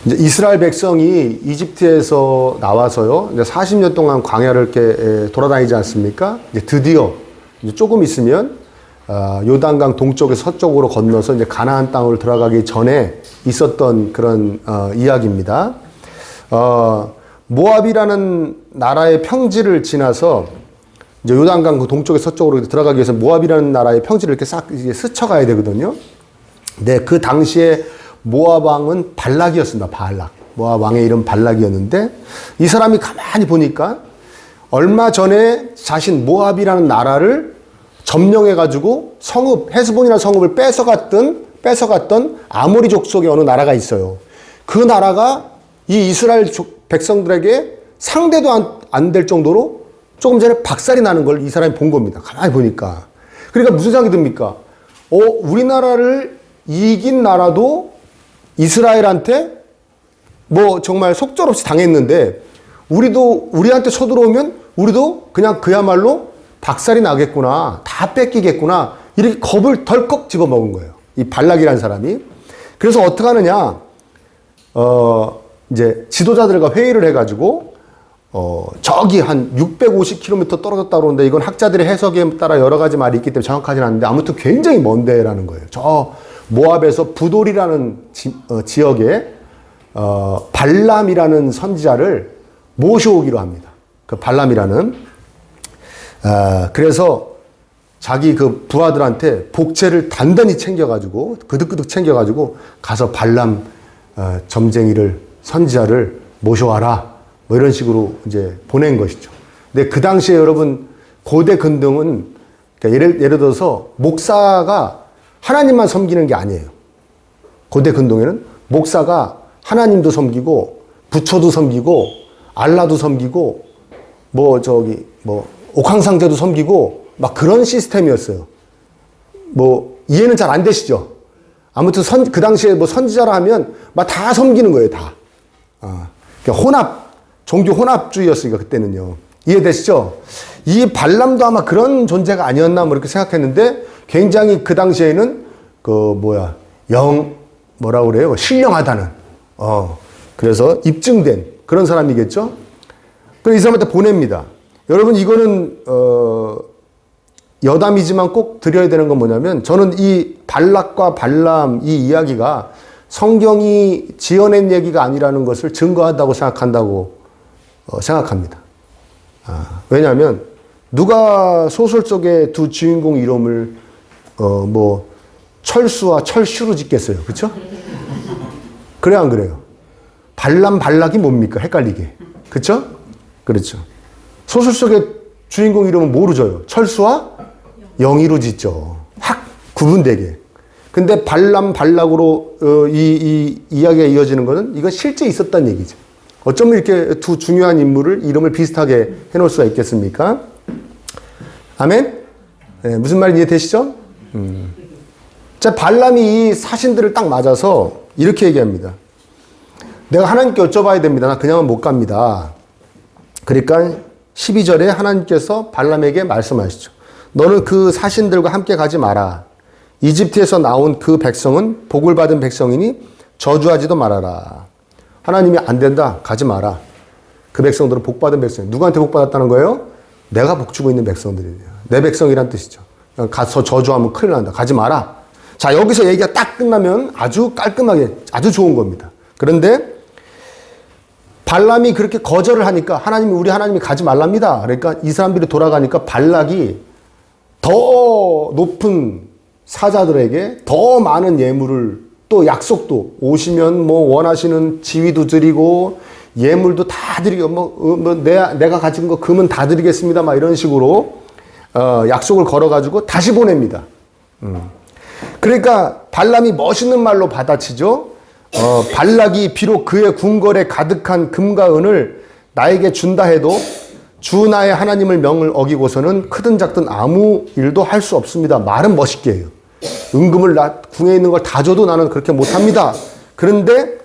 이제 이스라엘 백성이 이집트에서 나와서요, 이제 40년 동안 광야를 이렇게 돌아다니지 않습니까? 이제 드디어 이제 조금 있으면 요단강 동쪽에 서쪽으로 건너서 이제 가나안 땅으로 들어가기 전에 있었던 그런 이야기입니다. 모압이라는 나라의 평지를 지나서 이제 요단강 그 동쪽에 서쪽으로 들어가기 위해서 모압이라는 나라의 평지를 이렇게 싹 스쳐가야 되거든요. 네, 그 당시에 모압 왕은 발락이었습니다. 발락. 모압 왕의 이름 발락이었는데 이 사람이 가만히 보니까 얼마 전에 자신 모압이라는 나라를 점령해가지고 성읍, 헤스본이라는 성읍을 뺏어갔던 아모리 족속의 어느 나라가 있어요. 그 나라가 이 이스라엘 백성들에게 상대도 안 될 정도로 조금 전에 박살이 나는 걸 이 사람이 본 겁니다. 가만히 보니까. 그러니까 무슨 생각이 듭니까? 우리나라를 이긴 나라도 이스라엘한테 뭐 정말 속절없이 당했는데 우리한테 쳐들어오면 우리도 그냥 그야말로 박살이 나겠구나. 다 뺏기겠구나. 이렇게 겁을 덜컥 집어먹은 거예요. 이 발락이라는 사람이. 그래서 어떻게 하느냐. 이제 지도자들과 회의를 해가지고 저기 한 650km 떨어졌다 그러는데 이건 학자들의 해석에 따라 여러 가지 말이 있기 때문에 정확하진 않은데 아무튼 굉장히 먼 데라는 거예요. 저 모압에서 부돌이라는 지역에 발람이라는 선지자를 모셔오기로 합니다. 그 발람이라는 그래서 자기 그 부하들한테 복채를 단단히 챙겨가지고 그득그득 챙겨가지고 가서 발람 점쟁이를 선지자를 모셔와라 뭐 이런 식으로 이제 보낸 것이죠. 근데 그 당시에 여러분 고대 근동은 그러니까 예를 들어서 목사가 하나님만 섬기는 게 아니에요. 고대 근동에는 목사가 하나님도 섬기고 부처도 섬기고 알라도 섬기고 뭐 옥황상제도 섬기고 막 그런 시스템이었어요. 뭐 이해는 잘 안 되시죠? 아무튼 그 당시에 뭐 선지자라 하면 막 다 섬기는 거예요, 다. 그러니까 종교 혼합주의였으니까 그때는요. 이해되시죠? 이 발람도 아마 그런 존재가 아니었나 뭐 이렇게 생각했는데 굉장히 그 당시에는 뭐라고 그래요? 신령하다는. 그래서 입증된 그런 사람이겠죠? 그래서 이 사람한테 보냅니다. 여러분 이거는 여담이지만 꼭 드려야 되는 건 뭐냐면 저는 이 발락과 발람 이 이야기가 성경이 지어낸 얘기가 아니라는 것을 증거한다고 생각합니다. 왜냐하면 누가 소설 속의 두 주인공 이름을 철수와 철슈로 짓겠어요. 그렇죠? 그래 안 그래요? 발람 발락이 뭡니까? 헷갈리게. 그렇죠? 그렇죠. 소설 속의 주인공 이름은 뭐로 져요? 철수와 영희로 짓죠. 확 구분되게. 근데 발람 발락으로 이 이야기가 이어지는 것은 이건 실제 있었다는 얘기죠. 어쩌면 이렇게 두 중요한 인물을 이름을 비슷하게 해놓을 수가 있겠습니까? 아멘? 네, 무슨 말인지 이해되시죠? 자, 발람이 이 사신들을 딱 맞아서 이렇게 얘기합니다. 내가 하나님께 여쭤봐야 됩니다. 나 그냥은 못 갑니다. 그러니까 12절에 하나님께서 발람에게 말씀하시죠. 너는 그 사신들과 함께 가지 마라. 이집트에서 나온 그 백성은 복을 받은 백성이니 저주하지도 말아라. 하나님이 안 된다. 가지 마라. 그 백성들은 복 받은 백성이에요. 누구한테 복 받았다는 거예요? 내가 복 주고 있는 백성들이에요. 내 백성이란 뜻이죠. 가서 저주하면 큰일 난다. 가지 마라. 자, 여기서 얘기가 딱 끝나면 아주 깔끔하게 아주 좋은 겁니다. 그런데 발람이 그렇게 거절을 하니까 우리 하나님이 가지 말랍니다. 그러니까 이 사람들이 돌아가니까 발락이 더 높은 사자들에게 더 많은 예물을 또 약속도 오시면 뭐 원하시는 지위도 드리고 예물도 다 드리고 내가 가진 거 금은 다 드리겠습니다. 막 이런 식으로 약속을 걸어가지고 다시 보냅니다. 그러니까 발람이 멋있는 말로 받아치죠. 발락이 비록 그의 궁궐에 가득한 금과 은을 나에게 준다 해도 주 나의 하나님을 명을 어기고서는 크든 작든 아무 일도 할 수 없습니다. 말은 멋있게 해요. 은금을 궁에 있는 걸 다 줘도 나는 그렇게 못합니다. 그런데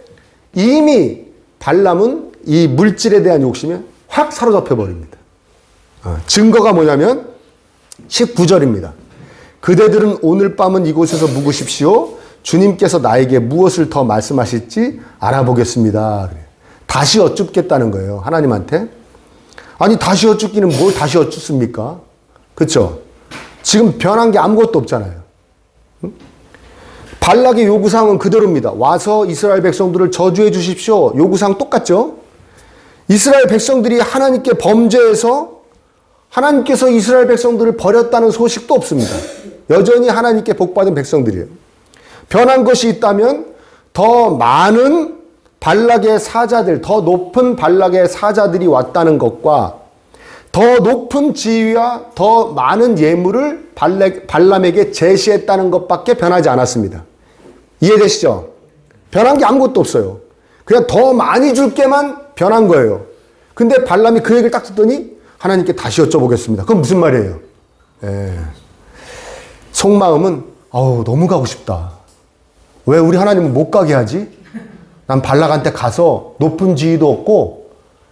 이미 발람은 이 물질에 대한 욕심에 확 사로잡혀 버립니다. 증거가 뭐냐면 19절입니다. 그대들은 오늘 밤은 이곳에서 묵으십시오. 주님께서 나에게 무엇을 더 말씀하실지 알아보겠습니다. 다시 여쭙겠다는 거예요. 하나님한테. 아니 다시 여쭙기는 뭘 다시 여쭙습니까? 그렇죠? 지금 변한 게 아무것도 없잖아요. 발락의 요구사항은 그대로입니다. 와서 이스라엘 백성들을 저주해 주십시오. 요구사항 똑같죠? 이스라엘 백성들이 하나님께 범죄해서 하나님께서 이스라엘 백성들을 버렸다는 소식도 없습니다. 여전히 하나님께 복받은 백성들이에요. 변한 것이 있다면 더 많은 발락의 사자들, 더 높은 발락의 사자들이 왔다는 것과 더 높은 지위와 더 많은 예물을 발람에게 제시했다는 것밖에 변하지 않았습니다. 이해되시죠? 변한 게 아무것도 없어요. 그냥 더 많이 줄게만 변한 거예요. 근데 발람이 그 얘기를 딱 듣더니 하나님께 다시 여쭤보겠습니다. 그건 무슨 말이에요? 속마음은 너무 가고 싶다. 왜 우리 하나님은 못 가게 하지? 난 발락한테 가서 높은 지위도 얻고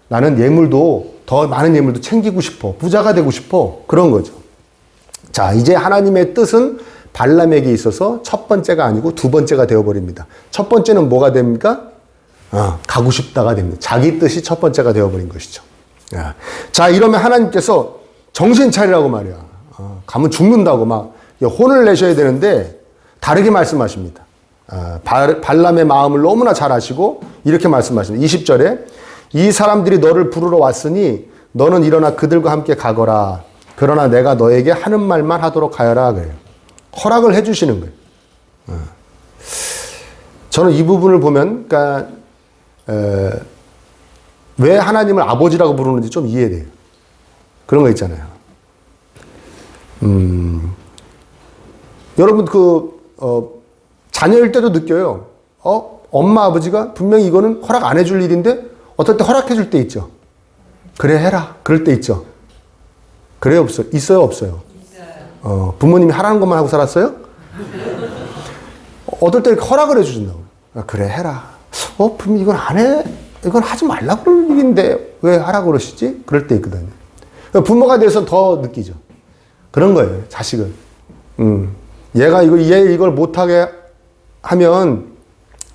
나는 예물도 더 많은 예물도 챙기고 싶어. 부자가 되고 싶어. 그런 거죠. 자, 이제 하나님의 뜻은 발람에게 있어서 첫 번째가 아니고 두 번째가 되어버립니다. 첫 번째는 뭐가 됩니까? 가고 싶다가 됩니다. 자기 뜻이 첫 번째가 되어버린 것이죠. 자, 이러면 하나님께서 정신 차리라고 말이야. 가면 죽는다고 막 혼을 내셔야 되는데 다르게 말씀하십니다. 발람의 마음을 너무나 잘 아시고 이렇게 말씀하십니다. 20절에 이 사람들이 너를 부르러 왔으니 너는 일어나 그들과 함께 가거라. 그러나 내가 너에게 하는 말만 하도록 하여라. 그래요. 허락을 해주시는 거예요. 저는 이 부분을 보면 그러니까 왜 하나님을 아버지라고 부르는지 좀 이해돼요. 그런 거 있잖아요. 여러분 자녀일 때도 느껴요. 엄마 아버지가 분명히 이거는 허락 안 해줄 일인데 어떨 때 허락해 줄 때 있죠. 그래 해라. 그럴 때 있죠. 그래요 없어요? 있어요 없어요? 있어요. 부모님이 하라는 것만 하고 살았어요? 어떨 때 허락을 해주신다고. 그래 해라. 분명히 이건 안 해. 이건 하지 말라고 그러는 일인데 왜 하라고 그러시지? 그럴 때 있거든요. 부모가 돼서 더 느끼죠. 그런 거예요. 자식은. 얘가 얘 이걸 못하게 하면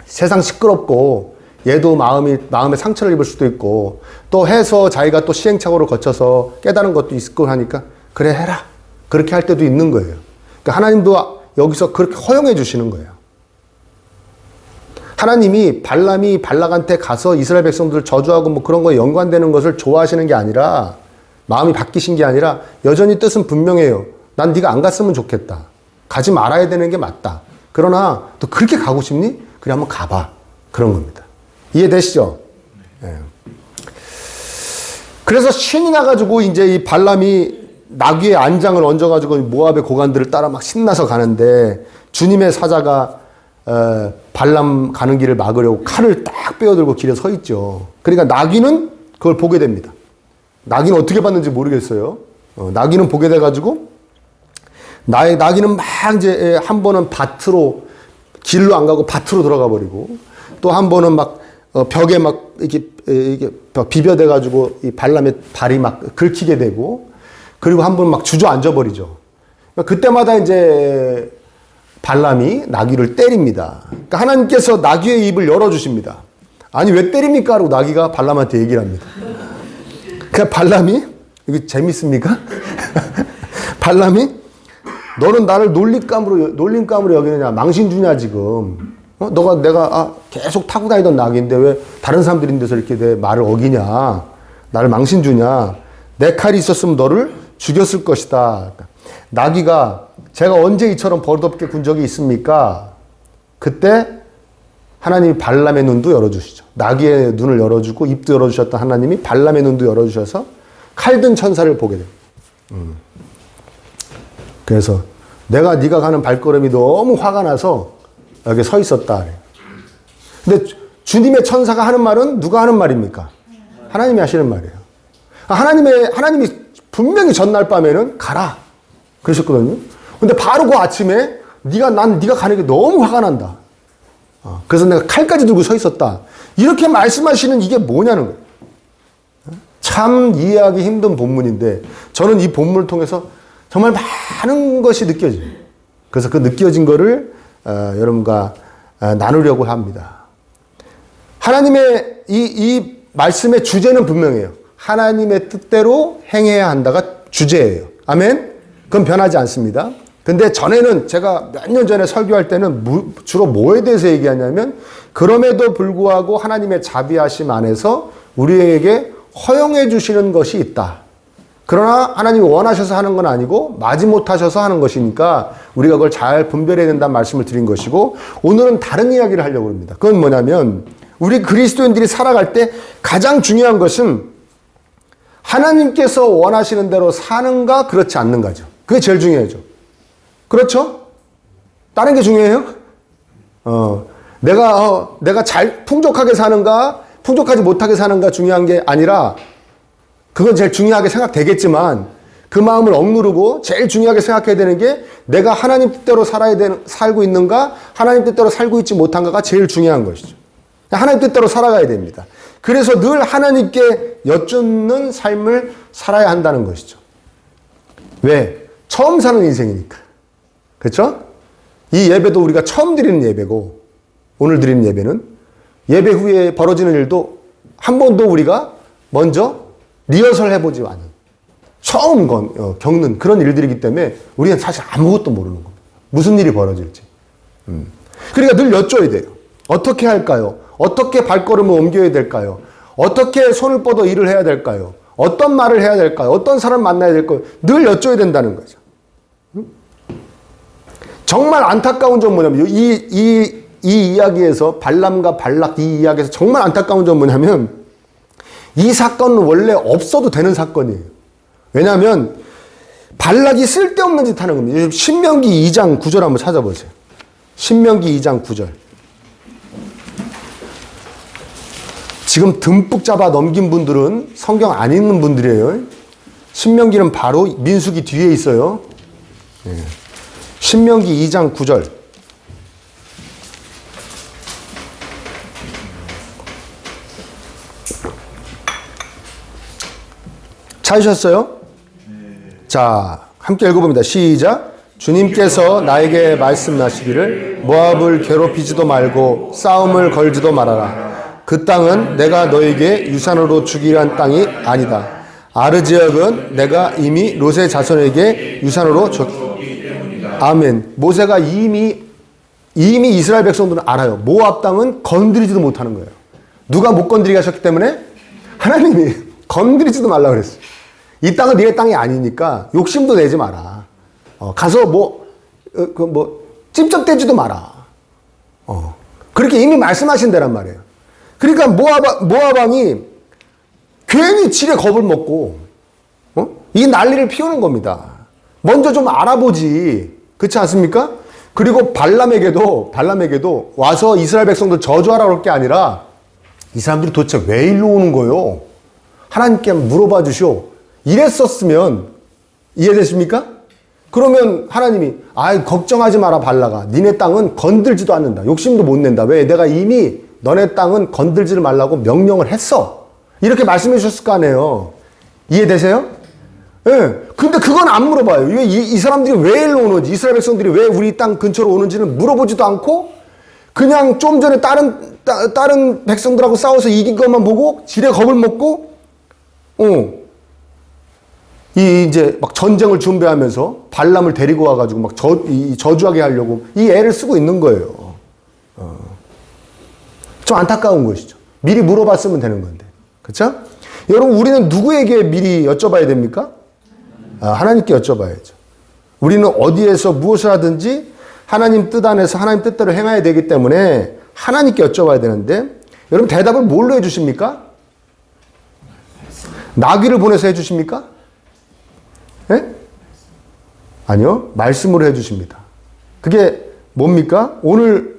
세상 시끄럽고 얘도 마음에 상처를 입을 수도 있고 또 해서 자기가 또 시행착오를 거쳐서 깨달은 것도 있을 거 하니까 그래 해라. 그렇게 할 때도 있는 거예요. 그러니까 하나님도 여기서 그렇게 허용해 주시는 거예요. 하나님이 발람이 발락한테 가서 이스라엘 백성들을 저주하고 뭐 그런 거에 연관되는 것을 좋아하시는 게 아니라 마음이 바뀌신 게 아니라 여전히 뜻은 분명해요. 난 네가 안 갔으면 좋겠다. 가지 말아야 되는 게 맞다. 그러나 또 그렇게 가고 싶니? 그래 한번 가봐. 그런 겁니다. 이해되시죠? 네. 그래서 신이 나가지고 이제 이 발람이 나귀의 안장을 얹어가지고 모압의 고관들을 따라 막 신나서 가는데 주님의 사자가 발람 가는 길을 막으려고 칼을 딱 빼어들고 길에 서 있죠. 그러니까 나귀는 그걸 보게 됩니다. 나귀는 어떻게 봤는지 모르겠어요. 나귀는 보게 돼가지고 나귀는 막 이제 한 번은 밭으로 길로 안 가고 밭으로 들어가 버리고 또 한 번은 막 벽에 막 이게 비벼대가지고 이 발람의 발이 막 긁히게 되고 그리고 한 번 막 주저앉아 버리죠. 그때마다 이제 발람이 나귀를 때립니다. 그러니까 하나님께서 나귀의 입을 열어주십니다. 아니 왜 때립니까? 하고 나귀가 발람한테 얘기를 합니다. 그러니까 발람이 이게 재밌습니까? 발람이 너는 나를 놀림감으로 여기느냐 망신 주냐 지금 내가 계속 타고 다니던 나귀인데 왜 다른 사람들이 있는 데서 이렇게 내 말을 어기냐 나를 망신 주냐 내 칼이 있었으면 너를 죽였을 것이다. 나귀가 제가 언제 이처럼 버릇없게 군 적이 있습니까? 그때 하나님이 발람의 눈도 열어주시죠. 나귀의 눈을 열어주고 입도 열어주셨던 하나님이 발람의 눈도 열어주셔서 칼든 천사를 보게 됩니다. 그래서 네가 가는 발걸음이 너무 화가 나서 여기 서 있었다. 근데 주님의 천사가 하는 말은 누가 하는 말입니까? 하나님이 하시는 말이에요. 하나님이 분명히 전날 밤에는 가라 그러셨거든요. 근데 바로 그 아침에 네가 가는 게 너무 화가 난다. 그래서 내가 칼까지 들고 서 있었다. 이렇게 말씀하시는 이게 뭐냐는 거예요. 참 이해하기 힘든 본문인데 저는 이 본문을 통해서 정말 많은 것이 느껴져요. 그래서 그 느껴진 거를 여러분과 나누려고 합니다. 하나님의 이 말씀의 주제는 분명해요. 하나님의 뜻대로 행해야 한다가 주제예요. 아멘? 그건 변하지 않습니다. 근데 전에는 제가 몇 년 전에 설교할 때는 주로 뭐에 대해서 얘기하냐면 그럼에도 불구하고 하나님의 자비하심 안에서 우리에게 허용해 주시는 것이 있다. 그러나 하나님이 원하셔서 하는 건 아니고 마지못하셔서 하는 것이니까 우리가 그걸 잘 분별해야 된다는 말씀을 드린 것이고 오늘은 다른 이야기를 하려고 합니다. 그건 뭐냐면 우리 그리스도인들이 살아갈 때 가장 중요한 것은 하나님께서 원하시는 대로 사는가 그렇지 않는가죠. 그게 제일 중요하죠. 그렇죠? 다른 게 중요해요? 내가 잘 풍족하게 사는가 풍족하지 못하게 사는가 중요한 게 아니라 그건 제일 중요하게 생각되겠지만 그 마음을 억누르고 제일 중요하게 생각해야 되는 게 내가 하나님 뜻대로 살고 있는가 하나님 뜻대로 살고 있지 못한가가 제일 중요한 것이죠. 하나님 뜻대로 살아가야 됩니다. 그래서 늘 하나님께 여쭙는 삶을 살아야 한다는 것이죠. 왜? 처음 사는 인생이니까. 그렇죠? 이 예배도 우리가 처음 드리는 예배고 오늘 드리는 예배는 예배 후에 벌어지는 일도 한 번도 우리가 먼저 리허설 해보지 않은 처음 겪는 그런 일들이기 때문에 우리는 사실 아무것도 모르는 겁니다. 무슨 일이 벌어질지. 그러니까 늘 여쭤야 돼요. 어떻게 할까요? 어떻게 발걸음을 옮겨야 될까요? 어떻게 손을 뻗어 일을 해야 될까요? 어떤 말을 해야 될까요? 어떤 사람 만나야 될까요? 늘 여쭤야 된다는 거죠. 정말 안타까운 점은 뭐냐면 이 이야기에서 발람과 발락 이 이야기에서 정말 안타까운 점은 뭐냐면 이 사건은 원래 없어도 되는 사건이에요. 왜냐하면 발락이 쓸데없는 짓 하는 겁니다. 신명기 2장 9절 한번 찾아보세요. 신명기 2장 9절. 지금 듬뿍 잡아 넘긴 분들은 성경 안 읽는 분들이에요. 신명기는 바로 민수기 뒤에 있어요. 신명기 2장 9절. 찾으셨어요? 자, 함께 읽어봅니다. 시작. 주님께서 나에게 말씀하시기를 모압을 괴롭히지도 말고 싸움을 걸지도 말아라. 그 땅은 내가 너에게 유산으로 주기란 땅이 아니다. 아르 지역은 내가 이미 롯의 자손에게 유산으로 줬기 때문이다. 아멘. 모세가 이미 이스라엘 백성들은 알아요. 모압 땅은 건드리지도 못하는 거예요. 누가 못 건드리게 하셨기 때문에? 하나님이 건드리지도 말라 그랬어요. 이 땅은 네 땅이 아니니까 욕심도 내지 마라. 가서 찝쩍대지도 마라. 그렇게 이미 말씀하신 데란 말이에요. 그러니까 모압 왕이 괜히 질에 겁을 먹고 이 난리를 피우는 겁니다. 먼저 좀 알아보지. 그렇지 않습니까? 그리고 발람에게도 와서 이스라엘 백성들 저주하라 그럴 게 아니라 이 사람들이 도대체 왜 일로 오는 거요? 하나님께 물어봐 주시오. 이랬었으면 이해되십니까? 그러면 하나님이 걱정하지 마라 발라가. 니네 땅은 건들지도 않는다. 욕심도 못 낸다. 왜? 내가 이미 너네 땅은 건들지를 말라고 명령을 했어. 이렇게 말씀해 주셨을 거 아니에요. 이해되세요? 예. 네. 근데 그건 안 물어봐요. 이 사람들이 왜 일로 오는지, 이스라엘 백성들이 왜 우리 땅 근처로 오는지는 물어보지도 않고 그냥 좀 전에 다른 백성들하고 싸워서 이긴 것만 보고 지레 겁을 먹고 이제 막 전쟁을 준비하면서 발람을 데리고 와가지고 막 저주하게 하려고 이 애를 쓰고 있는 거예요. 좀 안타까운 것이죠. 미리 물어봤으면 되는 건데. 그렇죠? 여러분 우리는 누구에게 미리 여쭤봐야 됩니까? 하나님께 여쭤봐야죠. 우리는 어디에서 무엇을 하든지 하나님 뜻 안에서 하나님 뜻대로 행해야 되기 때문에 하나님께 여쭤봐야 되는데 여러분 대답을 뭘로 해주십니까? 나귀를 보내서 해주십니까? 네? 아니요. 말씀으로 해주십니다. 그게 뭡니까? 오늘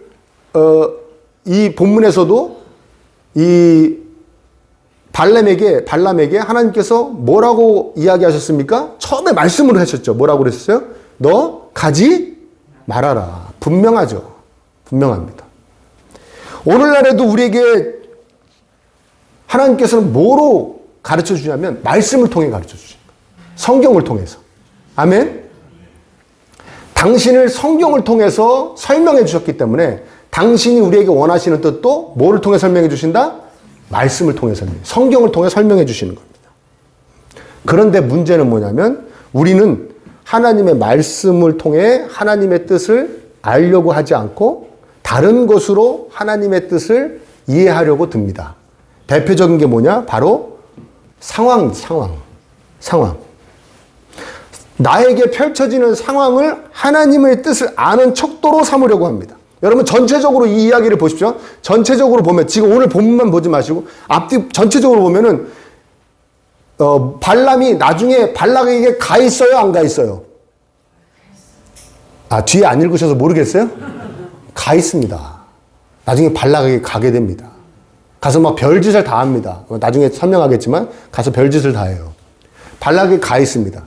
이 본문에서도 이 발람에게 하나님께서 뭐라고 이야기하셨습니까? 처음에 말씀으로 하셨죠. 뭐라고 그랬어요? 너 가지 말아라. 분명하죠. 분명합니다. 오늘날에도 우리에게 하나님께서는 뭐로 가르쳐 주냐면 말씀을 통해 가르쳐 주십니다. 성경을 통해서. 아멘? 당신을 성경을 통해서 설명해 주셨기 때문에 당신이 우리에게 원하시는 뜻도 뭐를 통해 설명해 주신다? 말씀을 통해 성경을 통해 설명해 주시는 겁니다. 그런데 문제는 뭐냐면 우리는 하나님의 말씀을 통해 하나님의 뜻을 알려고 하지 않고 다른 것으로 하나님의 뜻을 이해하려고 듭니다. 대표적인 게 뭐냐? 바로 상황. 나에게 펼쳐지는 상황을 하나님의 뜻을 아는 척도로 삼으려고 합니다. 여러분 전체적으로 이 이야기를 보십시오. 전체적으로 보면 지금 오늘 본문만 보지 마시고 앞뒤 전체적으로 보면은 발람이 나중에 발락에게 가 있어요, 안 가 있어요? 아, 뒤에 안 읽으셔서 모르겠어요? 가 있습니다. 나중에 발락에게 가게 됩니다. 가서 막 별짓을 다 합니다. 나중에 설명하겠지만 가서 별짓을 다 해요. 발락에게 가 있습니다.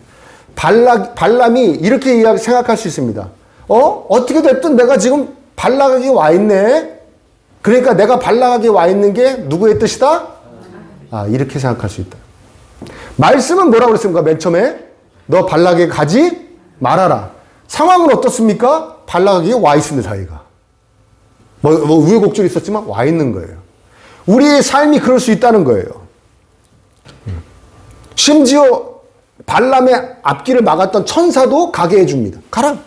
발람이 이렇게 생각할 수 있습니다. 어떻게 됐든 내가 지금 발락에게 와 있네. 그러니까 내가 발락에게 와 있는 게 누구의 뜻이다? 아, 이렇게 생각할 수 있다. 말씀은 뭐라고 그랬습니까? 맨 처음에 너 발락에게 가지 말아라. 상황은 어떻습니까? 발락에게 와 있습니다. 자기가. 뭐 우여곡절이 있었지만 와 있는 거예요. 우리의 삶이 그럴 수 있다는 거예요. 심지어 발람의 앞길을 막았던 천사도 가게 해줍니다. 가라.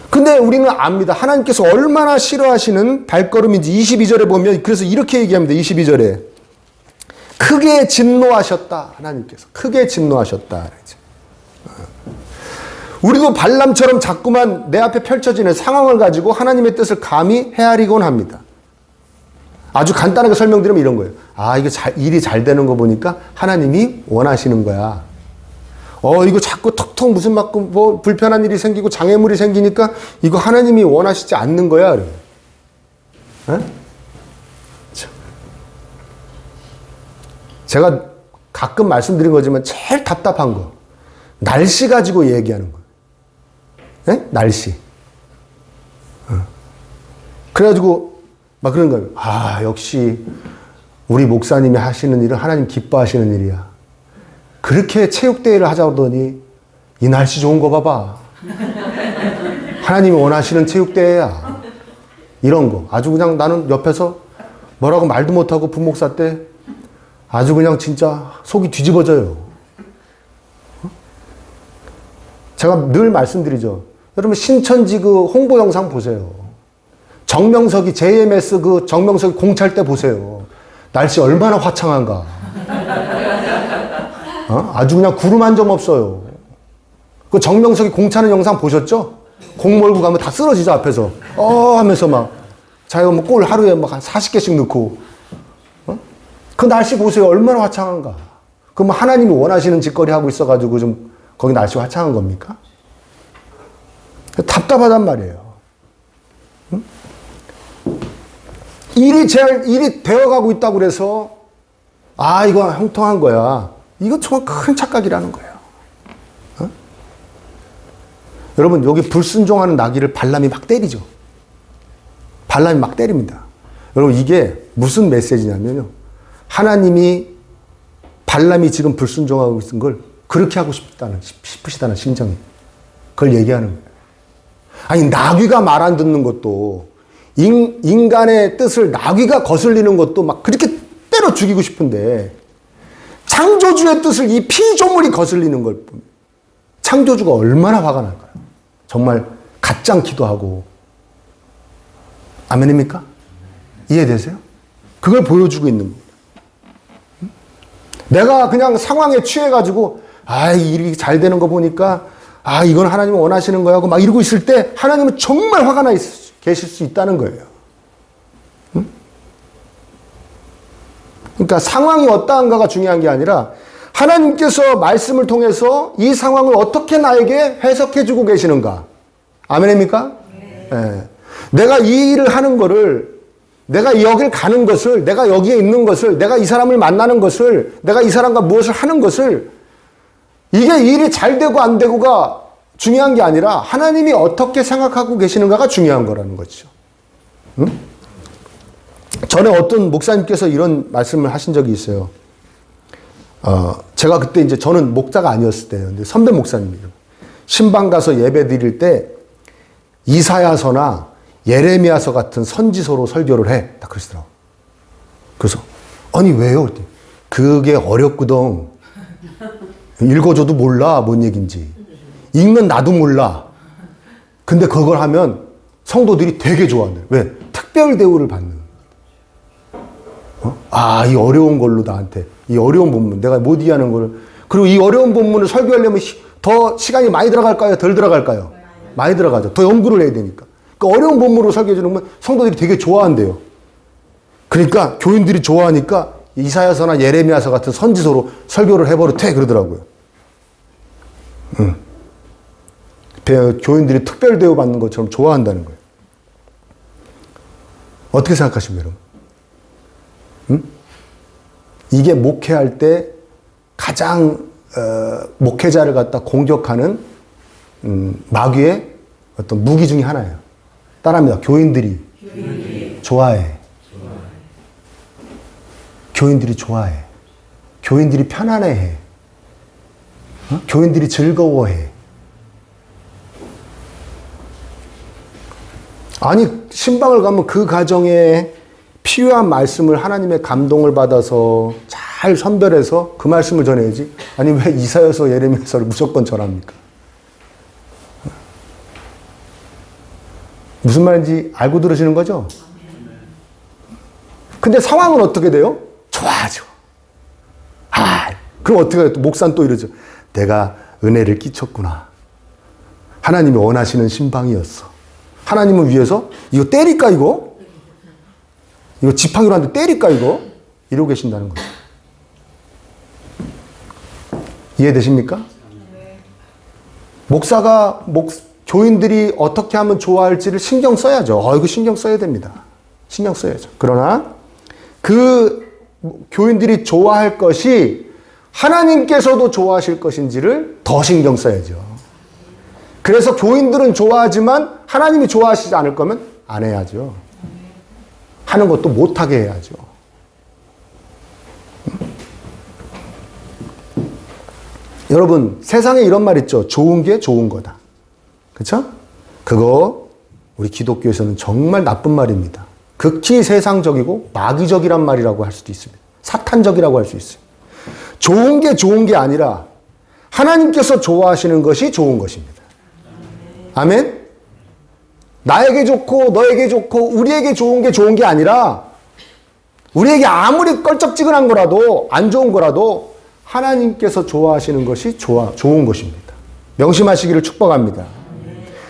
근데 우리는 압니다. 하나님께서 얼마나 싫어하시는 발걸음인지 22절에 보면 그래서 이렇게 얘기합니다. 22절에 크게 진노하셨다. 하나님께서 크게 진노하셨다. 우리도 발람처럼 자꾸만 내 앞에 펼쳐지는 상황을 가지고 하나님의 뜻을 감히 헤아리곤 합니다. 아주 간단하게 설명드리면 이런 거예요. 아, 이거 일이 잘 되는 거 보니까 하나님이 원하시는 거야. 이거 자꾸 턱턱 무슨 막 뭐 불편한 일이 생기고 장애물이 생기니까 이거 하나님이 원하시지 않는 거야. 제가 가끔 말씀드린 거지만 제일 답답한 거. 날씨 가지고 얘기하는 거예요. 네? 날씨. 그래가지고 막 그런 거예요. 아, 역시 우리 목사님이 하시는 일은 하나님 기뻐하시는 일이야. 그렇게 체육대회를 하자더니 이 날씨 좋은 거 봐봐. 하나님이 원하시는 체육대회야. 이런 거. 아주 그냥 나는 옆에서 뭐라고 말도 못하고 부목사 때 아주 그냥 진짜 속이 뒤집어져요. 제가 늘 말씀드리죠. 여러분 신천지 그 홍보 영상 보세요. 정명석이 JMS 그 정명석이 공차할 때 보세요. 날씨 얼마나 화창한가. 아주 그냥 구름 한 점 없어요. 그 정명석이 공차는 영상 보셨죠? 공 몰고 가면 다 쓰러지죠, 앞에서. 하면서 막 자기가 뭐 골 하루에 막 한 40개씩 넣고. 그 날씨 보세요. 얼마나 화창한가. 그럼 하나님이 원하시는 짓거리 하고 있어가지고 좀 거기 날씨 화창한 겁니까? 답답하단 말이에요. 일이 되어가고 있다고 그래서 아, 이거 형통한 거야. 이거 정말 큰 착각이라는 거예요. 여러분, 여기 불순종하는 나귀를 발람이 막 때리죠. 발람이 막 때립니다. 여러분, 이게 무슨 메시지냐면요. 하나님이 발람이 지금 불순종하고 있는 걸 그렇게 하고 싶으시다는 심정이. 그걸 얘기하는 거예요. 아니, 나귀가 말 안 듣는 것도 인간의 뜻을 나귀가 거슬리는 것도 막 그렇게 때려 죽이고 싶은데 창조주의 뜻을 이 피조물이 거슬리는 걸 보면 창조주가 얼마나 화가 날까요? 정말 가짱기도 하고. 아멘입니까? 이해되세요? 그걸 보여주고 있는 겁니다. 내가 그냥 상황에 취해가지고 아, 이 일이 잘 되는 거 보니까 아, 이건 하나님이 원하시는 거야 하고 막 이러고 있을 때 하나님은 정말 화가 나 계실 수 있다는 거예요. 그러니까 상황이 어떠한가가 중요한 게 아니라 하나님께서 말씀을 통해서 이 상황을 어떻게 나에게 해석해 주고 계시는가. 아멘입니까? 네. 내가 이 일을 하는 거를, 내가 여길 가는 것을, 내가 여기에 있는 것을, 내가 이 사람을 만나는 것을, 내가 이 사람과 무엇을 하는 것을, 이게 일이 잘 되고 안 되고가 중요한 게 아니라 하나님이 어떻게 생각하고 계시는가가 중요한 거라는 거죠. 응? 전에 어떤 목사님께서 이런 말씀을 하신 적이 있어요. 제가 그때 이제 저는 목자가 아니었을 때예요. 근데 선배 목사님이에요. 신방 가서 예배 드릴 때 이사야서나 예레미야서 같은 선지서로 설교를 해. 딱 그러시더라고. 그래서 아니 왜요? 그게 어렵거든. 읽어줘도 몰라 뭔 얘긴지. 읽는 나도 몰라. 근데 그걸 하면 성도들이 되게 좋아한대요. 왜? 특별 대우를 받는. 아, 이 어려운 걸로 나한테 이 어려운 본문 내가 못 이해하는 걸. 그리고 이 어려운 본문을 설교하려면 더 시간이 많이 들어갈까요? 덜 들어갈까요? 많이 들어가죠. 더 연구를 해야 되니까. 그 어려운 본문으로 설교해 주는 건 성도들이 되게 좋아한대요. 그러니까 교인들이 좋아하니까 이사야서나 예레미야서 같은 선지서로 설교를 해버릇해 그러더라고요. 교인들이 특별 대우 받는 것처럼 좋아한다는 거예요. 어떻게 생각하십니까, 여러분? 이게 목회할 때 가장 목회자를 갖다 공격하는 마귀의 어떤 무기 중에 하나예요. 따라합니다. 교인들이 좋아해. 교인들이 좋아해. 교인들이 편안해해. 교인들이 즐거워해. 아니, 신방을 가면 그 가정에 필요한 말씀을 하나님의 감동을 받아서 잘 선별해서 그 말씀을 전해야지. 아니, 왜 이사야서 예레미야서를 무조건 전합니까? 무슨 말인지 알고 들으시는 거죠? 근데 상황은 어떻게 돼요? 좋아하죠. 아, 그럼 어떻게 해요? 목사는 또 이러죠. 내가 은혜를 끼쳤구나. 하나님이 원하시는 신방이었어. 하나님을 위해서 이거 때릴까 이거? 이거 지팡이로 한 대 때릴까 이거? 이러고 계신다는 거예요. 이해되십니까? 목사가 교인들이 어떻게 하면 좋아할지를 신경 써야죠. 이거 신경 써야 됩니다. 신경 써야죠. 그러나 그 교인들이 좋아할 것이 하나님께서도 좋아하실 것인지를 더 신경 써야죠. 그래서 교인들은 좋아하지만 하나님이 좋아하시지 않을 거면 안 해야죠. 하는 것도 못하게 해야죠. 여러분, 세상에 이런 말 있죠. 좋은 게 좋은 거다. 그렇죠? 그거 우리 기독교에서는 정말 나쁜 말입니다. 극히 세상적이고 마귀적이란 말이라고 할 수도 있습니다. 사탄적이라고 할 수 있어요. 좋은 게 아니라 하나님께서 좋아하시는 것이 좋은 것입니다. 아멘? 나에게 좋고 너에게 좋고 우리에게 좋은 게 아니라 우리에게 아무리 껄쩍지근한 거라도 안 좋은 거라도 하나님께서 좋아하시는 것이 좋은 것입니다. 명심하시기를 축복합니다.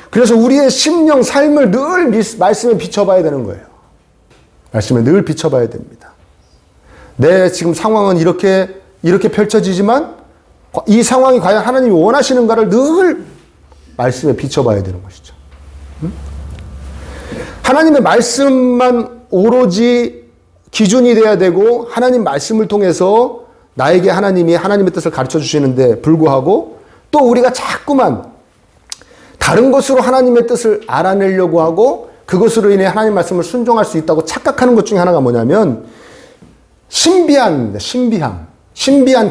그래서 우리의 심령, 삶을 늘 말씀에 비춰봐야 되는 거예요. 말씀에 늘 비춰봐야 됩니다. 내 지금 상황은 이렇게 펼쳐지지만 이 상황이 과연 하나님이 원하시는가를 늘 말씀에 비춰봐야 되는 것이죠. 하나님의 말씀만 오로지 기준이 돼야 되고 하나님 말씀을 통해서 나에게 하나님이 하나님의 뜻을 가르쳐 주시는데 불구하고 또 우리가 자꾸만 다른 것으로 하나님의 뜻을 알아내려고 하고 그것으로 인해 하나님 말씀을 순종할 수 있다고 착각하는 것 중에 하나가 뭐냐면 신비한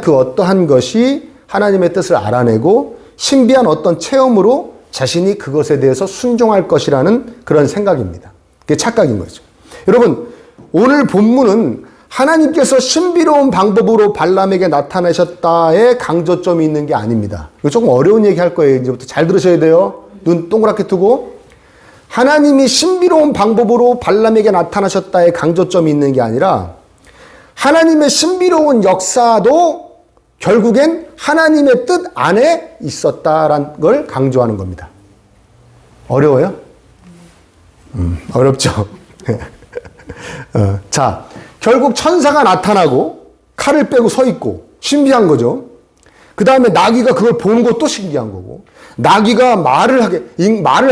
그 어떠한 것이 하나님의 뜻을 알아내고 신비한 어떤 체험으로 자신이 그것에 대해서 순종할 것이라는 그런 생각입니다. 그게 착각인 거죠. 여러분, 오늘 본문은 하나님께서 신비로운 방법으로 발람에게 나타나셨다에 강조점이 있는 게 아닙니다. 이거 조금 어려운 얘기 할 거예요. 이제부터 잘 들으셔야 돼요. 눈 동그랗게 뜨고. 하나님이 신비로운 방법으로 발람에게 나타나셨다에 강조점이 있는 게 아니라 하나님의 신비로운 역사도 결국엔 하나님의 뜻 안에 있었다라는 걸 강조하는 겁니다. 어려워요? 어렵죠? 자, 결국 천사가 나타나고 칼을 빼고 서 있고 신비한 거죠. 그 다음에 나귀가 그걸 보는 것도 신기한 거고 나귀가 말을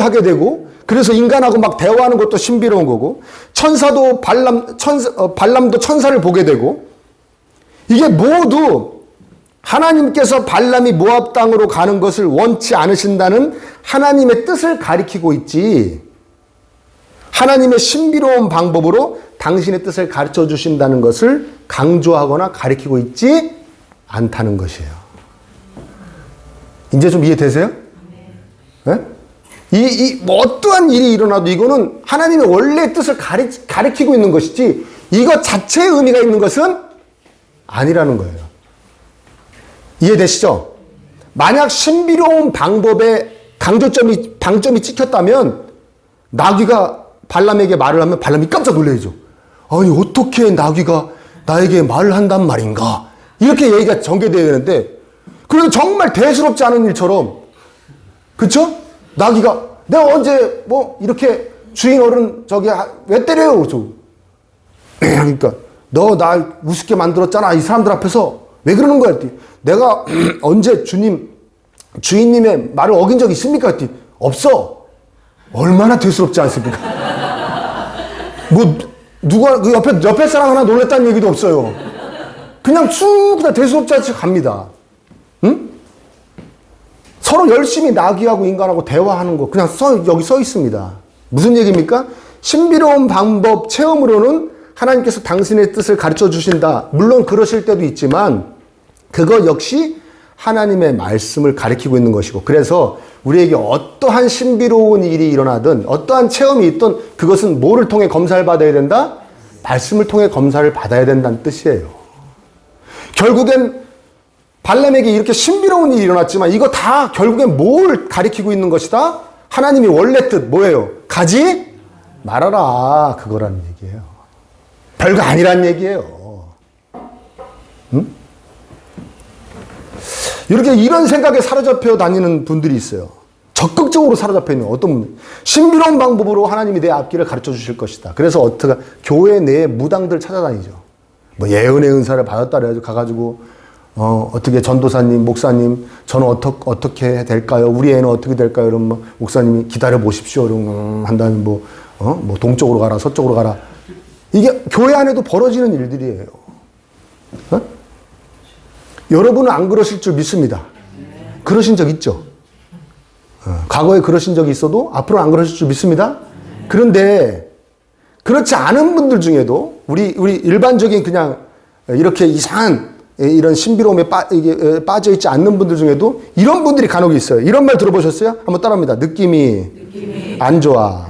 하게 되고 그래서 인간하고 막 대화하는 것도 신비로운 거고 천사도 발람도 천사를 보게 되고 이게 모두 하나님께서 발람이 모압 땅으로 가는 것을 원치 않으신다는 하나님의 뜻을 가리키고 있지 하나님의 신비로운 방법으로 당신의 뜻을 가르쳐 주신다는 것을 강조하거나 가리키고 있지 않다는 것이에요. 이제 좀 이해되세요? 예? 뭐 어떠한 일이 일어나도 이거는 하나님의 원래 뜻을 가리키고 있는 것이지 이것 자체의 의미가 있는 것은 아니라는 거예요. 이해되시죠? 만약 신비로운 방법에 방점이 찍혔다면 나귀가 발람에게 말을 하면 발람이 깜짝 놀라야죠. 아니 어떻게 나귀가 나에게 말을 한단 말인가? 이렇게 얘기가 전개되어야 되는데 그런데 정말 대수롭지 않은 일처럼 그쵸? 나귀가 내가 언제 뭐 이렇게 주인 어른 저기 왜 때려요? 그러니까 너 나 우습게 만들었잖아. 이 사람들 앞에서 왜 그러는 거야? 했더니 내가 언제 주인님의 말을 어긴 적 있습니까? 했더니 없어. 얼마나 대수롭지 않습니까? 뭐 누가 그 옆에 사람 하나 놀랬다는 얘기도 없어요. 그냥 쭉 그냥 대수롭지 않지 갑니다. 응? 서로 열심히 나귀하고 인간하고 대화하는 거 그냥 여기 써 있습니다. 무슨 얘기입니까? 신비로운 방법 체험으로는 하나님께서 당신의 뜻을 가르쳐 주신다. 물론 그러실 때도 있지만 그거 역시 하나님의 말씀을 가리키고 있는 것이고 그래서 우리에게 어떠한 신비로운 일이 일어나든 어떠한 체험이 있든 그것은 뭐를 통해 검사를 받아야 된다? 말씀을 통해 검사를 받아야 된다는 뜻이에요. 결국엔 발람에게 이렇게 신비로운 일이 일어났지만 이거 다 결국엔 뭘 가리키고 있는 것이다? 하나님이 원래 뜻 뭐예요? 가지 말아라 그거라는 얘기예요. 별거 아니란 얘기예요. 응? 이런 생각에 사로잡혀 다니는 분들이 있어요. 적극적으로 사로잡혀 있는 어떤 분들. 신비로운 방법으로 하나님이 내 앞길을 가르쳐 주실 것이다. 그래서 어떻게 교회 내에 무당들 찾아다니죠. 뭐 예언의 은사를 받았다 그래가지고 가가지고 어떻게 전도사님, 목사님, 저는 어떻게 될까요? 우리 애는 어떻게 될까요? 이러면 목사님이 기다려 보십시오. 이러면 한다면 뭐 동쪽으로 가라, 서쪽으로 가라. 이게 교회 안에도 벌어지는 일들이에요. 어? 여러분은 안 그러실 줄 믿습니다. 그러신 적 있죠? 과거에 그러신 적이 있어도 앞으로 안 그러실 줄 믿습니다. 그런데 그렇지 않은 분들 중에도 우리 일반적인 그냥 이렇게 이상한 이런 신비로움에 빠져 있지 않는 분들 중에도 이런 분들이 간혹 있어요. 이런 말 들어보셨어요? 한번 따라합니다. 느낌이 안 좋아.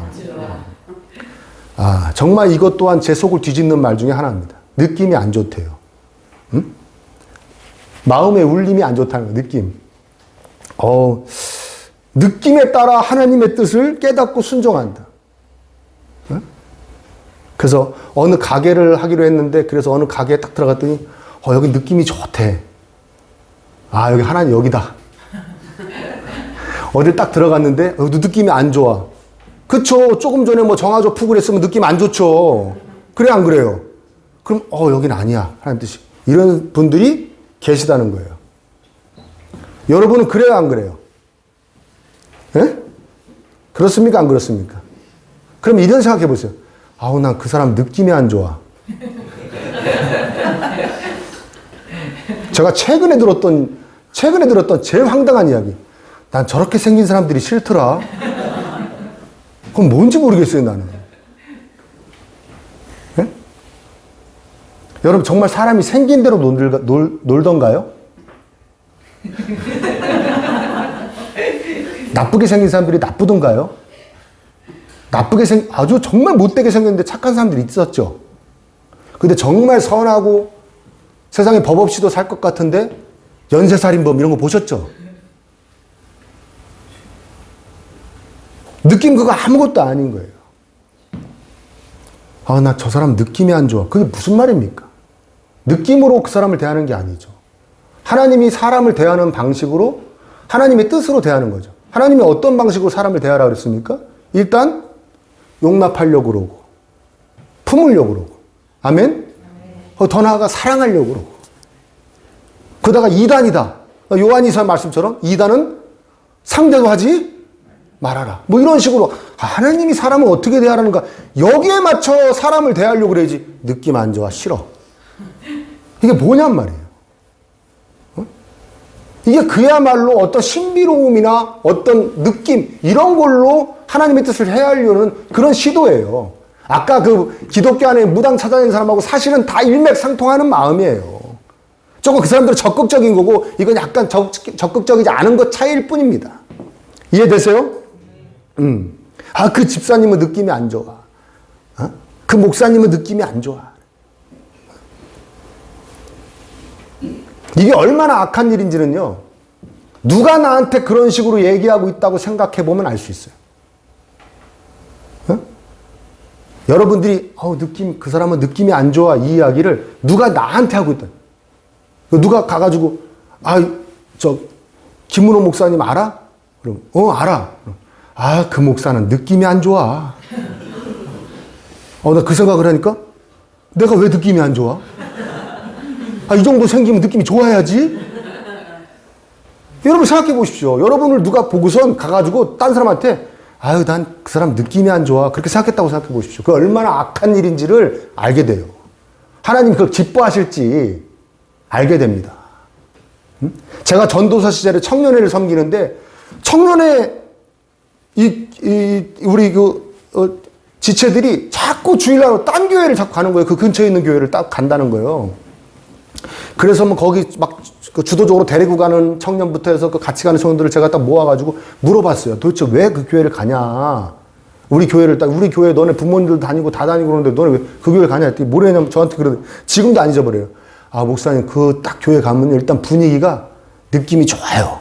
아, 정말 이것 또한 제 속을 뒤집는 말 중에 하나입니다. 느낌이 안 좋대요. 응? 마음의 울림이 안 좋다는 거예요. 느낌. 느낌에 따라 하나님의 뜻을 깨닫고 순종한다. 응? 그래서 어느 가게를 하기로 했는데 그래서 어느 가게에 딱 들어갔더니 여기 느낌이 좋대. 아, 여기 하나님 여기다. 어딜 딱 들어갔는데 여기도 느낌이 안 좋아. 그쵸. 조금 전에 뭐 정화조 푸고 했으면 느낌 안 좋죠. 그래 안 그래요? 그럼 여긴 아니야. 하나님 뜻이. 이런 분들이 계시다는 거예요. 여러분은 그래요 안 그래요? 예? 그렇습니까 안 그렇습니까? 그럼 이런 생각해 보세요. 난 그 사람 느낌이 안 좋아. 제가 최근에 들었던 제일 황당한 이야기. 난 저렇게 생긴 사람들이 싫더라. 그건 뭔지 모르겠어요, 나는. 네? 여러분, 정말 사람이 생긴 대로 놀던가요? 나쁘게 생긴 사람들이 나쁘던가요? 아주 정말 못되게 생겼는데 착한 사람들이 있었죠. 근데 정말 선하고 세상에 법 없이도 살 것 같은데 연쇄살인범 이런 거 보셨죠? 느낌 그거 아무것도 아닌 거예요. 나 저 사람 느낌이 안 좋아. 그게 무슨 말입니까? 느낌으로 그 사람을 대하는 게 아니죠. 하나님이 사람을 대하는 방식으로 하나님의 뜻으로 대하는 거죠. 하나님이 어떤 방식으로 사람을 대하라 그랬습니까? 일단 용납하려고 그러고 품으려고 그러고 아멘? 더 나아가 사랑하려고 그러고 그러다가 이단이다. 요한이서 말씀처럼 이단은 상대도 하지 말아라. 뭐 이런 식으로 하나님이 사람을 어떻게 대하라는가 여기에 맞춰 사람을 대하려고 그래야지 느낌 안 좋아 싫어. 이게 뭐냔 말이에요. 이게 그야말로 어떤 신비로움이나 어떤 느낌 이런 걸로 하나님의 뜻을 헤아리려는 그런 시도예요. 아까 그 기독교 안에 무당 찾아내는 사람하고 사실은 다 일맥상통하는 마음이에요. 조금 그 사람들은 적극적인 거고 이건 약간 적극적이지 않은 것 차이일 뿐입니다. 이해되세요? 아, 그 집사님은 느낌이 안 좋아. 어? 그 목사님은 느낌이 안 좋아. 이게 얼마나 악한 일인지는요, 누가 나한테 그런 식으로 얘기하고 있다고 생각해 보면 알 수 있어요. 어? 여러분들이 그 사람은 느낌이 안 좋아, 이 이야기를 누가 나한테 하고 있다. 누가 가가지고 김문호 목사님 알아? 그럼 알아. 아, 그 목사는 느낌이 안 좋아. 나 그 생각을 하니까 내가 왜 느낌이 안 좋아? 이 정도 생기면 느낌이 좋아야지. 여러분 생각해 보십시오. 여러분을 누가 보고선 가가지고 딴 사람한테 난 그 사람 느낌이 안 좋아, 그렇게 생각했다고 생각해 보십시오. 그 얼마나 악한 일인지를 알게 돼요. 하나님 그걸 기뻐하실지 알게 됩니다. 제가 전도사 시절에 청년회를 섬기는데, 청년회 우리 지체들이 자꾸 주일날 딴 교회를 자꾸 가는 거예요. 그 근처에 있는 교회를 딱 간다는 거예요. 그래서 뭐 거기 막 주도적으로 데리고 가는 청년부터 해서 그 같이 가는 청년들을 제가 딱 모아가지고 물어봤어요. 도대체 왜 그 교회를 가냐? 우리 교회 너네 부모님들 다니고 다 다니고 그러는데 너네 왜 그 교회를 가냐? 했더니 뭐래냐면 저한테 그러더니 지금도 안 잊어버려요. 목사님, 그 딱 교회 가면 일단 분위기가 느낌이 좋아요.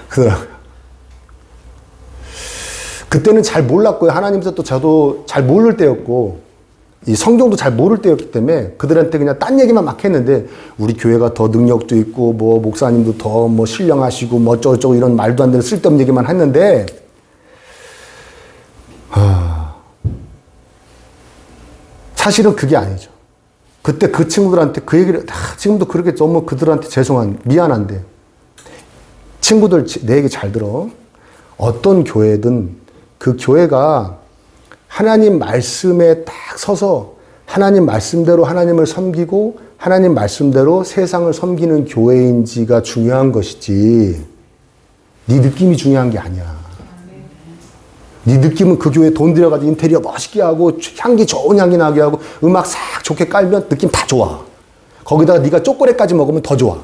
그러더라고요. 그때는 잘 몰랐고요. 하나님께서 또 저도 잘 모를 때였고, 이 성경도 잘 모를 때였기 때문에 그들한테 그냥 딴 얘기만 막 했는데, 우리 교회가 더 능력도 있고, 뭐, 목사님도 더 뭐 신령하시고, 뭐 어쩌고저쩌고 이런 말도 안 되는 쓸데없는 얘기만 했는데, 사실은 그게 아니죠. 그때 그 친구들한테 그 얘기를, 지금도 그렇게 너무 그들한테 미안한데, 친구들 내 얘기 잘 들어. 어떤 교회든 그 교회가 하나님 말씀에 딱 서서 하나님 말씀대로 하나님을 섬기고 하나님 말씀대로 세상을 섬기는 교회인지가 중요한 것이지, 네 느낌이 중요한 게 아니야. 네 느낌은 그 교회 돈 들여가지고 인테리어 멋있게 하고 향기 좋은 향기 나게 하고 음악 싹 좋게 깔면 느낌 다 좋아. 거기다가 네가 초콜릿까지 먹으면 더 좋아.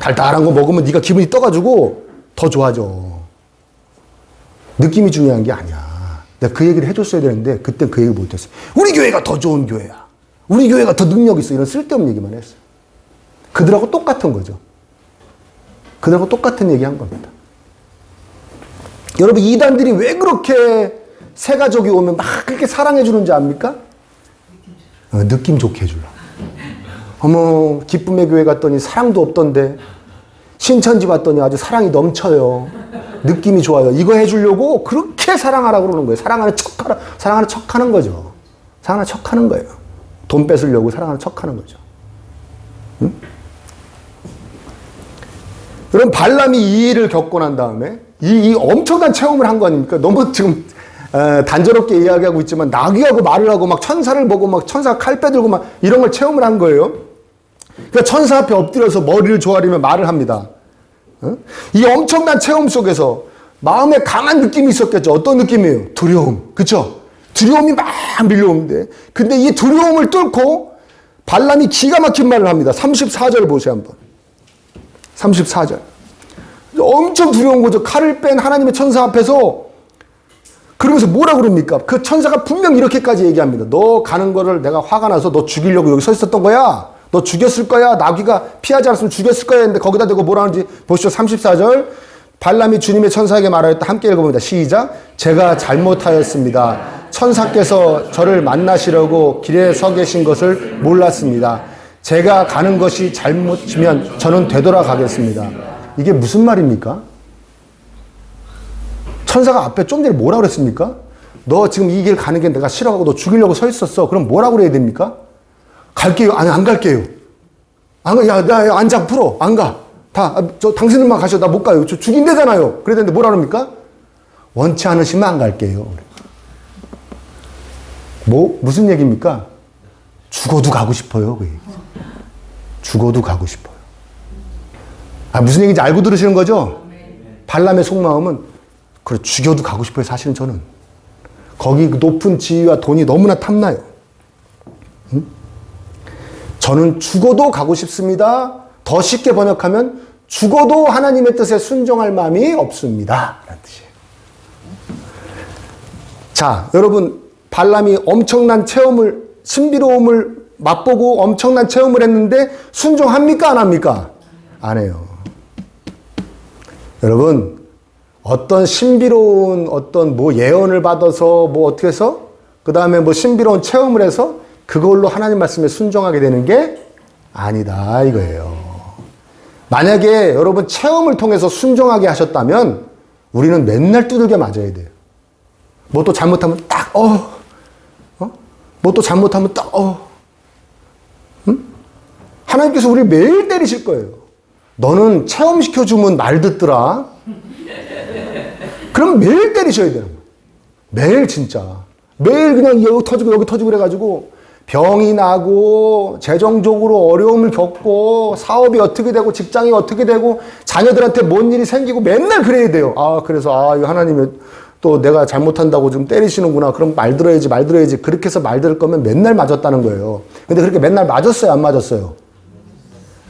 달달한 거 먹으면 네가 기분이 떠가지고 더 좋아져. 느낌이 중요한 게 아니야. 내가 그 얘기를 해줬어야 되는데 그때 그 얘기를 못했어요. 우리 교회가 더 좋은 교회야. 우리 교회가 더 능력 있어. 이런 쓸데없는 얘기만 했어요. 그들하고 똑같은 거죠. 그들하고 똑같은 얘기 한 겁니다. 여러분, 이단들이 왜 그렇게 새 가족이 오면 막 그렇게 사랑해 주는지 압니까? 느낌 좋게 해주려고. 어머, 기쁨의 교회 갔더니 사랑도 없던데, 신천지 봤더니 아주 사랑이 넘쳐요. 느낌이 좋아요. 이거 해주려고 그렇게 사랑하라고 그러는 거예요. 사랑하는 척 하는 거죠. 사랑하는 척 하는 거예요. 돈 뺏으려고 사랑하는 척 하는 거죠. 응? 그럼 발람이 이 일을 겪고 난 다음에 이 엄청난 체험을 한 거 아닙니까? 너무 지금 단조롭게 이야기하고 있지만, 나귀하고 말을 하고 막 천사를 보고 막 천사 칼 빼들고 막 이런 걸 체험을 한 거예요. 그러니까 천사 앞에 엎드려서 머리를 조아리며 말을 합니다. 이 엄청난 체험 속에서 마음에 강한 느낌이 있었겠죠. 어떤 느낌이에요? 두려움. 그쵸? 두려움이 막 밀려오는데, 근데 이 두려움을 뚫고 발람이 기가 막힌 말을 합니다. 34절 보세요, 한번. 34절. 엄청 두려운 거죠. 칼을 뺀 하나님의 천사 앞에서. 그러면서 뭐라 그럽니까? 그 천사가 분명 이렇게까지 얘기합니다. 너 가는 거를 내가 화가 나서 너 죽이려고 여기 서 있었던 거야. 너 죽였을 거야. 나귀가 피하지 않았으면 죽였을 거야. 했는데 거기다 대고 뭐라 하는지 보시죠. 34절. 발람이 주님의 천사에게 말하였다. 함께 읽어봅니다. 시작. 제가 잘못하였습니다. 천사께서 저를 만나시려고 길에 서 계신 것을 몰랐습니다. 제가 가는 것이 잘못이면 저는 되돌아가겠습니다. 이게 무슨 말입니까? 천사가 앞에 좀 전에 뭐라고 그랬습니까? 너 지금 이 길 가는 게 내가 싫어하고 너 죽이려고 서 있었어. 그럼 뭐라고 그래야 됩니까? 갈게요. 아니, 안 갈게요. 안 가. 야, 안장 풀어. 안 가. 당신들만 가셔. 나 못 가요. 저 죽인대잖아요. 그래야 되는데 뭐라 그럽니까? 원치 않으시면 안 갈게요. 무슨 얘기입니까? 죽어도 가고 싶어요. 그 얘기. 죽어도 가고 싶어요. 무슨 얘기인지 알고 들으시는 거죠? 발람의 속마음은, 그래, 죽여도 가고 싶어요. 사실은 저는. 거기 높은 지위와 돈이 너무나 탐나요. 응? 저는 죽어도 가고 싶습니다. 더 쉽게 번역하면 죽어도 하나님의 뜻에 순종할 마음이 없습니다. 라는 뜻이에요. 자, 여러분, 발람이 엄청난 체험을, 신비로움을 맛보고 엄청난 체험을 했는데 순종합니까? 안 합니까? 안 해요. 여러분, 어떤 신비로운 어떤 뭐 예언을 받아서 뭐 어떻게 해서 그 다음에 뭐 신비로운 체험을 해서 그걸로 하나님 말씀에 순종하게 되는 게 아니다 이거예요. 만약에 여러분 체험을 통해서 순종하게 하셨다면 우리는 맨날 두들겨 맞아야 돼요. 뭐 또 잘못하면 딱 뭐 또 잘못하면 딱 응? 하나님께서 우리를 매일 때리실 거예요. 너는 체험시켜주면 말 듣더라. 그럼 매일 때리셔야 되는 거예요. 매일 진짜. 매일 그냥 여기 터지고 여기 터지고 그래가지고 병이 나고 재정적으로 어려움을 겪고 사업이 어떻게 되고 직장이 어떻게 되고 자녀들한테 뭔 일이 생기고 맨날 그래야 돼요. 그래서 이거 하나님이 또 내가 잘못한다고 좀 때리시는구나. 그럼 말 들어야지 말 들어야지. 그렇게 해서 말 들을 거면 맨날 맞았다는 거예요. 근데 그렇게 맨날 맞았어요 안 맞았어요?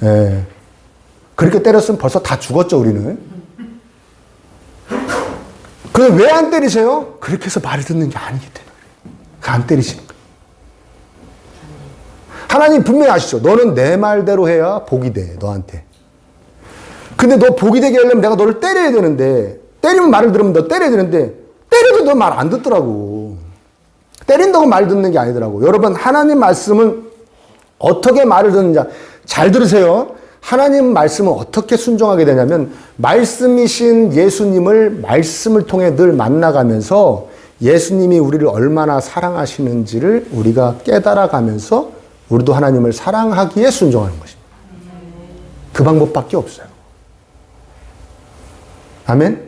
예. 그렇게 때렸으면 벌써 다 죽었죠 우리는. 그럼 왜 안 때리세요? 그렇게 해서 말을 듣는 게 아니기 때문에 안 때리시는 거예요. 하나님 분명히 아시죠? 너는 내 말대로 해야 복이 돼 너한테. 근데 너 복이 되게 하려면 내가 너를 때려야 되는데 때리면 말을 들으면 너 때려야 되는데 때려도 너 말 안 듣더라고. 때린다고 말 듣는 게 아니더라고. 여러분 하나님 말씀은 어떻게 말을 듣느냐 잘 들으세요. 하나님 말씀은 어떻게 순종하게 되냐면 말씀이신 예수님을 말씀을 통해 늘 만나가면서 예수님이 우리를 얼마나 사랑하시는지를 우리가 깨달아가면서 우리도 하나님을 사랑하기에 순종하는 것입니다. 그 방법밖에 없어요. 아멘?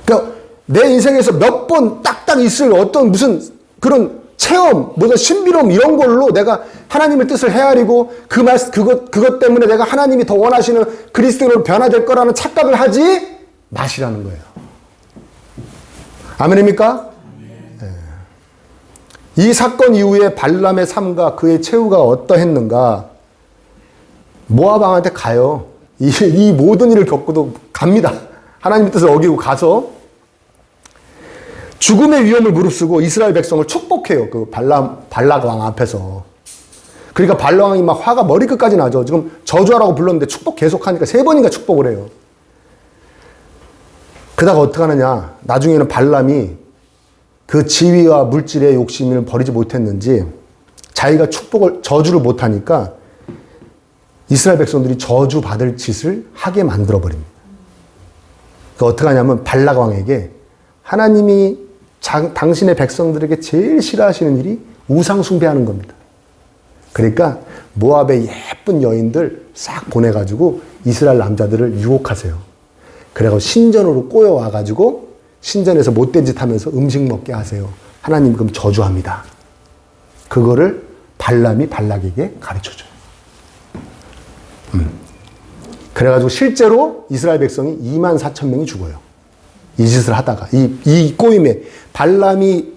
그러니까 내 인생에서 몇 번 딱딱 있을 어떤 무슨 그런 체험, 무슨 신비로움 이런 걸로 내가 하나님의 뜻을 헤아리고 그것 때문에 내가 하나님이 더 원하시는 그리스도로 변화될 거라는 착각을 하지 마시라는 거예요. 아멘입니까? 네. 이 사건 이후에 발람의 삶과 그의 최후가 어떠했는가? 모압 왕한테 가요. 이 모든 일을 겪고도 갑니다. 하나님의 뜻을 어기고 가서 죽음의 위험을 무릅쓰고 이스라엘 백성을 축복해요. 그 발락 왕 앞에서. 그러니까 발락 왕이 막 화가 머리끝까지 나죠. 지금 저주하라고 불렀는데 축복 계속하니까 3번인가 축복을 해요. 그러다가 어떻게 하느냐. 나중에는 발람이 그 지위와 물질의 욕심을 버리지 못했는지 자기가 저주를 못하니까 이스라엘 백성들이 저주받을 짓을 하게 만들어버립니다. 그러니까 어떻게 하냐면 발락 왕에게 하나님이 당신의 백성들에게 제일 싫어하시는 일이 우상 숭배하는 겁니다. 그러니까 모압의 예쁜 여인들 싹 보내가지고 이스라엘 남자들을 유혹하세요. 그래가지고 신전으로 꼬여와가지고 신전에서 못된 짓 하면서 음식 먹게 하세요. 하나님 그럼 저주합니다. 그거를 발람이 발락에게 가르쳐줘요. 그래가지고 실제로 이스라엘 백성이 24,000명이 죽어요. 이 짓을 하다가 이 꼬임에 발람이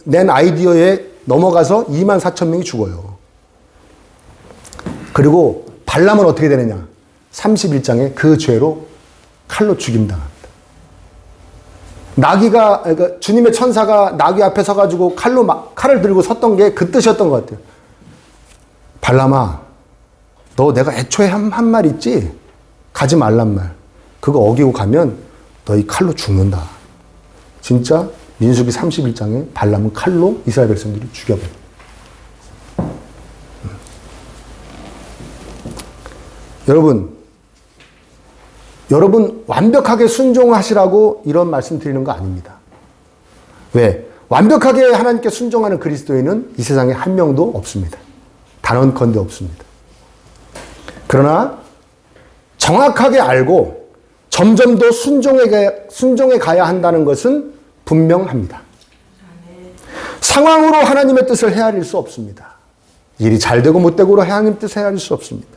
낸 아이디어에 넘어가서 24,000명이 죽어요. 그리고 발람은 어떻게 되느냐? 31장에 그 죄로 칼로 죽임당합니다. 그러니까 주님의 천사가 나귀 앞에 서가지고 칼을 들고 섰던 게 그 뜻이었던 것 같아요. 발람아, 너 내가 애초에 한 말 있지? 가지 말란 말. 그거 어기고 가면 너희 칼로 죽는다. 진짜 민수기 31장에 발람은 칼로 이스라엘 백성들을 죽여버려요. 여러분 완벽하게 순종하시라고 이런 말씀 드리는 거 아닙니다. 왜? 완벽하게 하나님께 순종하는 그리스도인은 이 세상에 한 명도 없습니다. 단언컨대 없습니다. 그러나 정확하게 알고 점점 더 순종해 가야 한다는 것은 분명합니다. 상황으로 하나님의 뜻을 헤아릴 수 없습니다. 일이 잘 되고 못 되고로 하나님의 뜻을 헤아릴 수 없습니다.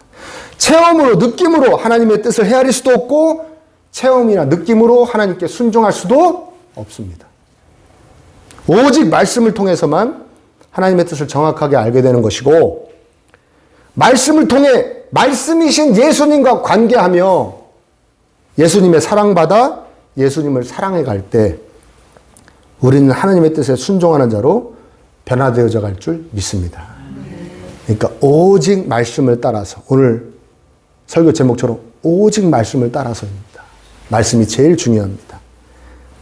체험으로, 느낌으로 하나님의 뜻을 헤아릴 수도 없고 체험이나 느낌으로 하나님께 순종할 수도 없습니다. 오직 말씀을 통해서만 하나님의 뜻을 정확하게 알게 되는 것이고 말씀을 통해 말씀이신 예수님과 관계하며 예수님의 사랑받아 예수님을 사랑해 갈 때 우리는 하나님의 뜻에 순종하는 자로 변화되어져 갈 줄 믿습니다. 그러니까 오직 말씀을 따라서, 오늘 설교 제목처럼 오직 말씀을 따라서입니다. 말씀이 제일 중요합니다.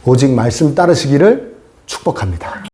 오직 말씀 따르시기를 축복합니다.